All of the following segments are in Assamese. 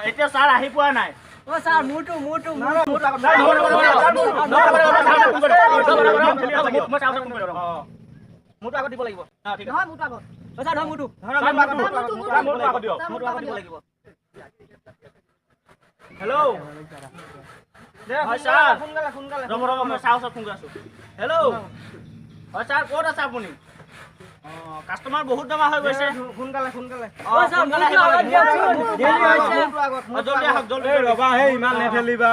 এতিয়া ছাৰ আহি পোৱা নাই ছাৰ মোৰটো আগত দিব লাগিব নহয় মোৰটো আগত ছাৰ নহয় মোৰটো দিব লাগিব হেল্ল' হয় ছাৰ সোনকালে মই ছাৰ ওচৰত ফোন কৰি আছোঁ হেল্ল' হয় ছাৰ ক'ত আছে আপুনি কাষ্টমাৰ বহুত জমা হৈ গৈছে সোনকালে ৰবা হে ইমান নেঠেলিবা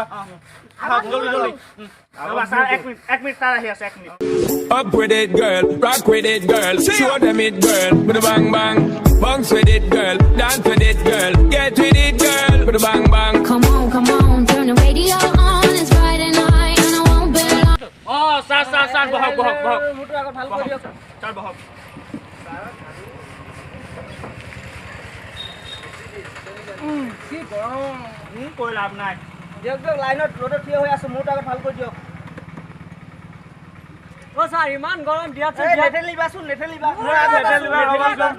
Up with it, girl. Rock with it, girl. Show them it, girl. With a bang bang. Bounce with it, girl. Dance with it, girl. Get with it, girl. With a bang bang. Come on, turn the radio on. It's Friday night and I won't be long. Sir বহক মোৰটো আগত ভাল কৰি দিয়ক ছাৰ বহক কি গৰম কৈ লাভ নাই দিয়ক লাইনত ৰ'দত থিয় হৈ আছো মোৰটো আগত ভাল কৰি দিয়ক ছাৰ ইমান গৰম দিয়াচোন নেঠেলিবাচোন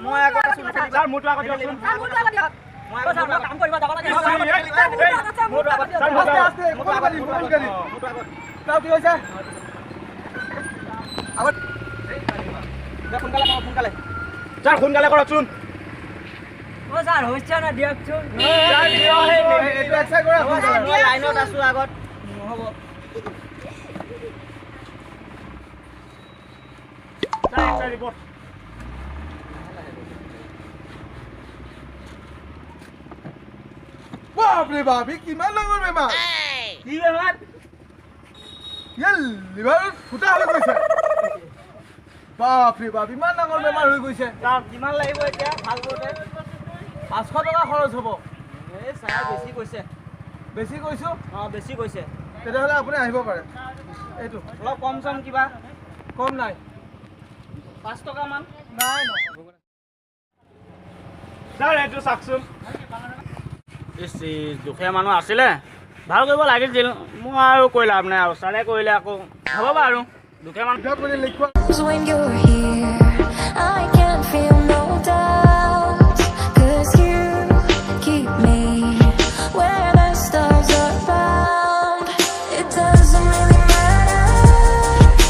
মই আগত আছো ছাৰ মোৰটো আগত দিয়কচোন কাম কৰিব যাব লাগে কি হৈছে সোনকালে কৰকচোন ছাৰ হৈছে না দিয়কচোন লাইনত আছো আগত নহ'ব ৰিপৰ্ট বাপৰে বাপ কিমান ডাঙৰ বেমাৰ কি বেমাৰ লিভাৰত ফুটা হৈ গৈছে বাপৰে বাপ ইমান ডাঙৰ বেমাৰ হৈ গৈছে কিমান লাগিব এতিয়া ভাল কৰোঁতে 500 টকা খৰচ হ'ব ছাৰ বেছি কৈছে বেছি কৈছো বেছি কৈছে তেতিয়াহ'লে আপুনি আহিব পাৰে এইটো অলপ কম চম কিবা কম নাই 5 টকামান নাই ছাৰ এইটো চাওকচোন দুখীয়া মানুহ আছিলে ভাল কৰিব লাগিছিল মই আৰু কৈ লাভ নাই আৰু ছাৰে কৰিলে আকৌ হ'ব বাৰু দুখীয়া মানুহ লিখোৱা When you're here, I can feel no doubt. 'Cause you keep me where the stars are found. It doesn't really matter,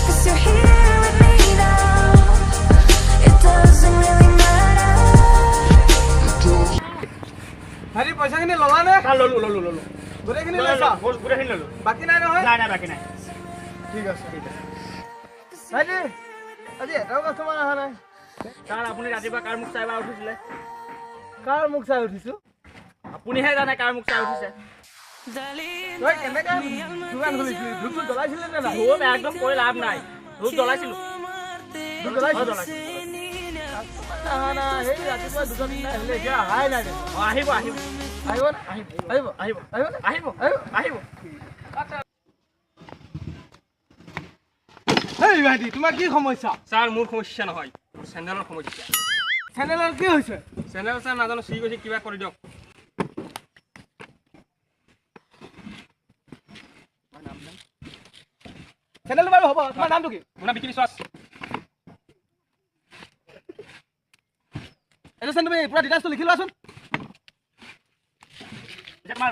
'cause you're here with me now. It doesn't really matter. ভাইটি পইচাখিনি ল'লা নে ললো গোটেইখিনি লৈছা গোটেইখিনি ললো বাকী নাই নহয় নাই বাকী নাই ঠিক আছে ভাইটি আজি এটাও কাষ্টমাৰ অহা নাই ছাৰ আপুনি ৰাতিপুৱা কাৰ মুখ চাই উঠিছিলে কাৰ মুখ চাই উঠিছো আপুনিহে জানে কাৰ মুখ চাই উঠিছে তই কেনেকৈ দোকান খুলিছিলি ধূপটো জ্বলাইছিলি নে নাই ধূপ একদম কৰি লাভ নাই ধূপ জ্বলাইছিলোঁ ধূপ জ্বলাইছিলি অহা নাই সেই ৰাতিপুৱা দুজন আহিলে এতিয়া অহাই নাই আহিব আহিব হেই ভাইটি তোমাৰ কি সমস্যা ছাৰ মোৰ সমস্যা নহয় মোৰ চেণ্ডেলৰ সমস্যা চেনেলৰ কি হৈছে চেণ্ডেল ছাৰ নাজানো চুই গৈছে কিবা কৰি দিয়ক চেনেলটো বাৰু হ'ব তোমাৰ নামটো কি আপোনাৰ বিকি বিশ্বাস এইটো চেন তুমি পুৰা ডিটেইলছটো লিখি লোৱাচোন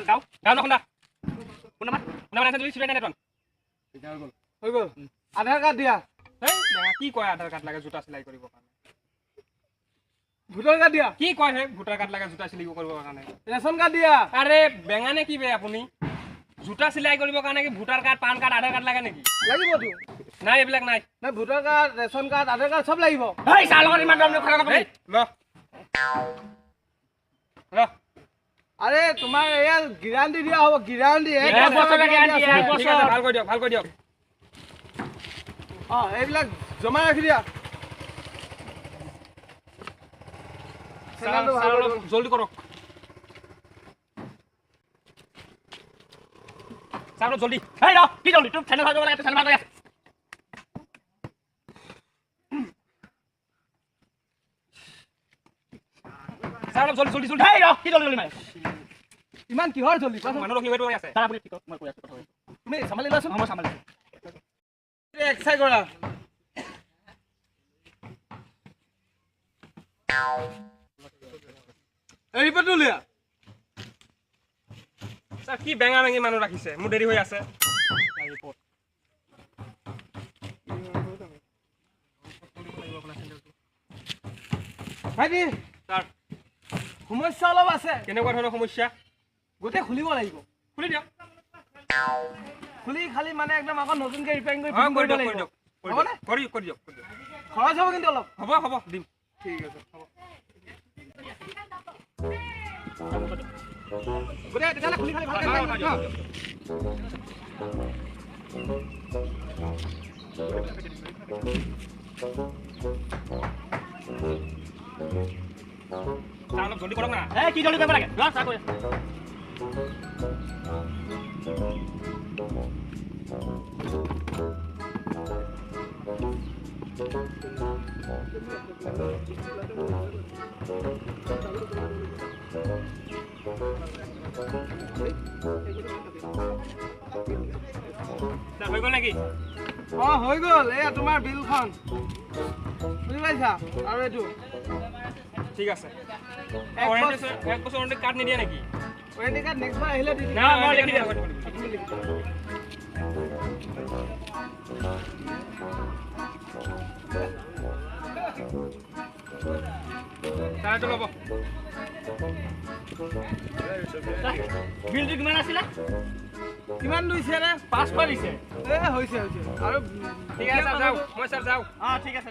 গাঁও নখন্দা কোনোবা তুমি চিলাই নাই হৈ গ'ল আধাৰ কাৰ্ড দিয়া কি কয় আধাৰ কাৰ্ড লাগে জোতা চিলাই কৰিবৰ কাৰণে ভোটাৰ কাৰ্ড দিয়া কি কয় হে ভোটাৰ কাৰ্ড লাগে জোতা চিলাই কৰিবৰ কাৰণে ৰেচন কাৰ্ড দিয়া আৰে বেঙানে কি বে আপুনি জোতা চিলাই কৰিবৰ কাৰণে কি ভোটাৰ কাৰ্ড পান কাৰ্ড আধাৰ কাৰ্ড লাগে নেকি লাগিবতো নাই এইবিলাক নাই নাই ভোটাৰ কাৰ্ড ৰেচন কাৰ্ড আধাৰ কাৰ্ড চব লাগিব ছাৰ লগত ইমান দাম কথা নকবি আৰে তোমাৰ এয়া গিৰাণ্টি দিয়া হ'ব গিৰাণ্টি ভাল কৰি দিয়ক এইবিলাক জমা ৰাখি দিয়া জলদি কৰক ছাৰ জলদি কি জলদি তোৰ চেনেল ভাল কৰিব লাগে চেনেল ভাল কৰি আছে ছাৰ জলদি জলদি জলদি কি জলদি মাৰে ইমান কিহৰ জলদি মানুহ ৰখি হৈ আছে ছাৰ আপুনি ঠিক মই কৈ আছোঁ তুমি চম্ভালি লোৱাচোন মই চাম এক্সাই কৰা এই ৰিপৰ্টটো উলিয়া ছাৰ কি বেঙা বেঙি মানুহ ৰাখিছে মোৰ দেৰি হৈ আছে ভাইটি ছাৰ সমস্যা অলপ আছে কেনেকুৱা ধৰণৰ সমস্যা গোটেই খুলিব লাগিব খুলি দিয়ক খুলি খালি মানে একদম আকৌ নতুনকৈ ৰিপেয়াৰিং কৰি অঁ ফিটিং কৰি কৰিব দিয়ক লাগিব হ'বনে কৰি দিয়ক খৰচ হ'ব কিন্তু অলপ হ'ব হ'ব দিম ঠিক আছে হ'ব গোটেই তেতিয়াহ'লে খুলি খালি ভালকৈ ৰিপেয়াৰিং কৰি দিয়ক। ছাৰ অলপ জলদি কৰক না এই কি জলদি কৰিব লাগে যোৱা চাহ কৰি ছাৰ হৈ গ'ল নেকি অঁ হৈ গ'ল এয়া তোমাৰ বিলখন বুজি পাইছা আৰু এইটো ঠিক আছে এক এক বছৰ ৱাৰেণ্টি কাৰ্ড নিদিয়ে নেকি ৱাৰেণ্টি কাৰ্ড নেক্সট বাৰ আহিলে দি দিম না মই লিখি দিম আপুনি লিখি দিয়ক। ছাৰ এইটো ল'ব বিলটো কিমান আছিলে কিমান দিছে ৰে 500 দিছে এ হৈছে আৰু ঠিক আছে ছাৰ যাওঁ মই ছাৰ যাওঁ অঁ ঠিক আছে